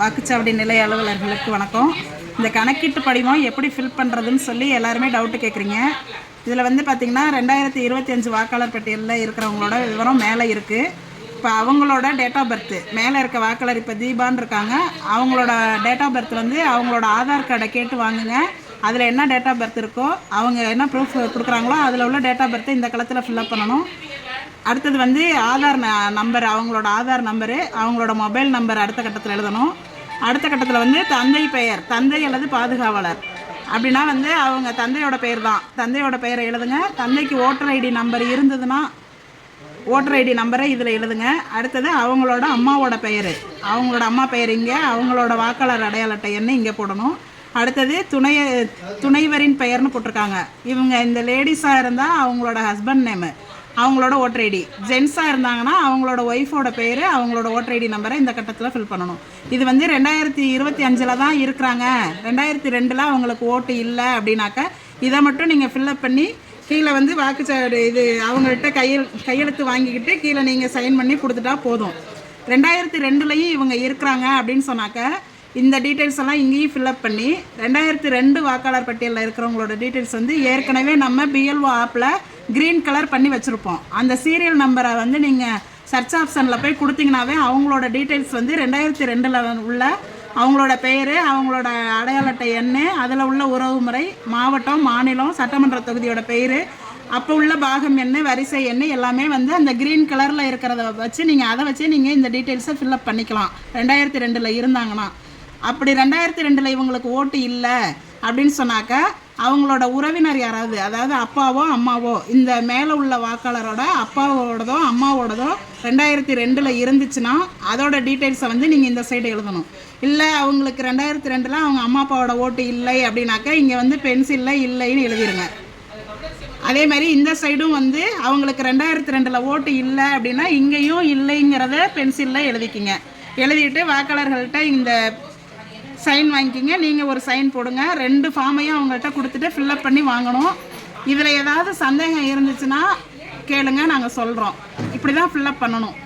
வாக்குச்சாவடி நிலைய அலுவலர்களுக்கு வணக்கம். இந்த கணக்கீட்டு படிவம் எப்படி ஃபில் பண்ணுறதுன்னு சொல்லி எல்லாருமே டவுட்டு கேட்குறீங்க. இதில் வந்து பார்த்திங்கன்னா 2025 வாக்காளர் பட்டியலில் இருக்கிறவங்களோட விவரம் மேலே இருக்குது. இப்போ அவங்களோட டேட் ஆஃப் பர்த்து மேலே இருக்க வாக்காளர் இப்போ தீபான்னு இருக்காங்க. அவங்களோட டேட் ஆஃப் பர்த் வந்து அவங்களோட ஆதார் கார்டை கேட்டு வாங்குங்க. அதில் என்ன டேட் ஆஃப் பர்த் இருக்கோ அவங்க என்ன ப்ரூஃப் கொடுக்குறாங்களோ அதில் உள்ள டேட் ஆஃப் பர்த்தை இந்த களத்தில் ஃபில்அப் பண்ணணும். அடுத்தது வந்து ஆதார் நம்பர், அவங்களோட ஆதார் நம்பரு, அவங்களோட மொபைல் நம்பர் அடுத்த கட்டத்தில் எழுதணும். அடுத்த கட்டத்தில் வந்து தந்தை பெயர், தந்தை அல்லது பாதுகாவலர் அப்படின்னா வந்து அவங்க தந்தையோட பெயர் தான், தந்தையோட பெயரை எழுதுங்க. தந்தைக்கு ஓட்டர் ஐடி நம்பர் இருந்ததுன்னா ஓட்டர் ஐடி நம்பரை இதில் எழுதுங்க. அடுத்தது அவங்களோட அம்மாவோட பெயர், அவங்களோட அம்மா பெயர் இங்கே, அவங்களோட வாக்காளர் அடையாள அட்டை எண்ணை இங்கே போடணும். அடுத்தது துணைவரின் பெயர்னு போட்டிருக்காங்க. இவங்க இந்த லேடிஸாக இருந்தால் அவங்களோட ஹஸ்பண்ட் நேமு, அவங்களோட ஓட்டர் ஐடி. ஜென்ஸாக இருந்தாங்கன்னா அவங்களோட ஒய்ஃபோட பேர், அவங்களோட ஓட்டர் ஐடி நம்பரை இந்த கட்டத்தில் ஃபில் பண்ணணும். இது வந்து 2025 தான் இருக்கிறாங்க, 2002 அவங்களுக்கு ஓட்டு இல்லை அப்படின்னாக்க இதை மட்டும் நீங்கள் ஃபில்அப் பண்ணி கீழே வந்து வாக்குச்சாவடி இது அவங்கள்ட்ட கையெழுத்து வாங்கிக்கிட்டு கீழே நீங்கள் சைன் பண்ணி கொடுத்துட்டா போதும். 2002 இவங்க இருக்கிறாங்க அப்படின்னு சொன்னாக்க இந்த டீட்டெயில்ஸ் எல்லாம் இங்கேயும் ஃபில்அப் பண்ணி 2002 வாக்காளர் பட்டியலில் இருக்கிறவங்களோட டீட்டெயில்ஸ் வந்து ஏற்கனவே நம்ம பிஎல்ஓ ஆப்பில் க்ரீன் கலர் பண்ணி வச்சுருப்போம். அந்த சீரியல் நம்பரை வந்து நீங்கள் சர்ச் ஆப்ஷனில் போய் கொடுத்தீங்கன்னாவே அவங்களோட டீட்டெயில்ஸ் வந்து 2002 உள்ள அவங்களோட பெயர், அவங்களோட அடையாள அட்டை எண், அதில் உள்ள உறவு முறை, மாவட்டம், மாநிலம், சட்டமன்ற தொகுதியோட பெயர், அப்போ உள்ள பாகம் எண், வரிசை எண் எல்லாமே வந்து அந்த க்ரீன் கலரில் இருக்கிறத வச்சு நீங்கள் அதை வச்சு நீங்கள் இந்த டீட்டெயில்ஸை ஃபில்அப் பண்ணிக்கலாம் 2002 இருந்தாங்கன்னா. அப்படி 2002 இவங்களுக்கு ஓட்டு இல்லை அப்படின்னு சொன்னாக்க அவங்களோட உறவினர் யாராவது, அதாவது அப்பாவோ அம்மாவோ, இந்த மேலே உள்ள வாக்காளரோட அப்பாவோடதோ அம்மாவோடதோ 2002 இருந்துச்சுன்னா அதோட டீட்டெயில்ஸை வந்து நீங்கள் இந்த சைடு எழுதணும். இல்லை அவங்களுக்கு 2002 அவங்க அம்மா அப்பாவோட ஓட்டு இல்லை அப்படின்னாக்க இங்கே வந்து பென்சிலில் இல்லைன்னு எழுதிடுங்க. அதே மாதிரி இந்த சைடும் வந்து அவங்களுக்கு 2002 ஓட்டு இல்லை அப்படின்னா இங்கேயும் இல்லைங்கிறத பென்சிலில் எழுதிக்கிங்க. எழுதிட்டு வாக்காளர்கள்ட்ட இந்த சைன் வாங்கிக்கிங்க. நீங்கள் ஒரு சைன் போடுங்க. 2 ஃபார்மையும் அவங்கள்ட்ட கொடுத்துட்டு ஃபில்அப் பண்ணி வாங்கணும். இதில் ஏதாவது சந்தேகம் இருந்துச்சுன்னா கேளுங்க, நாங்கள் சொல்கிறோம். இப்படி தான் ஃபில்அப் பண்ணணும்.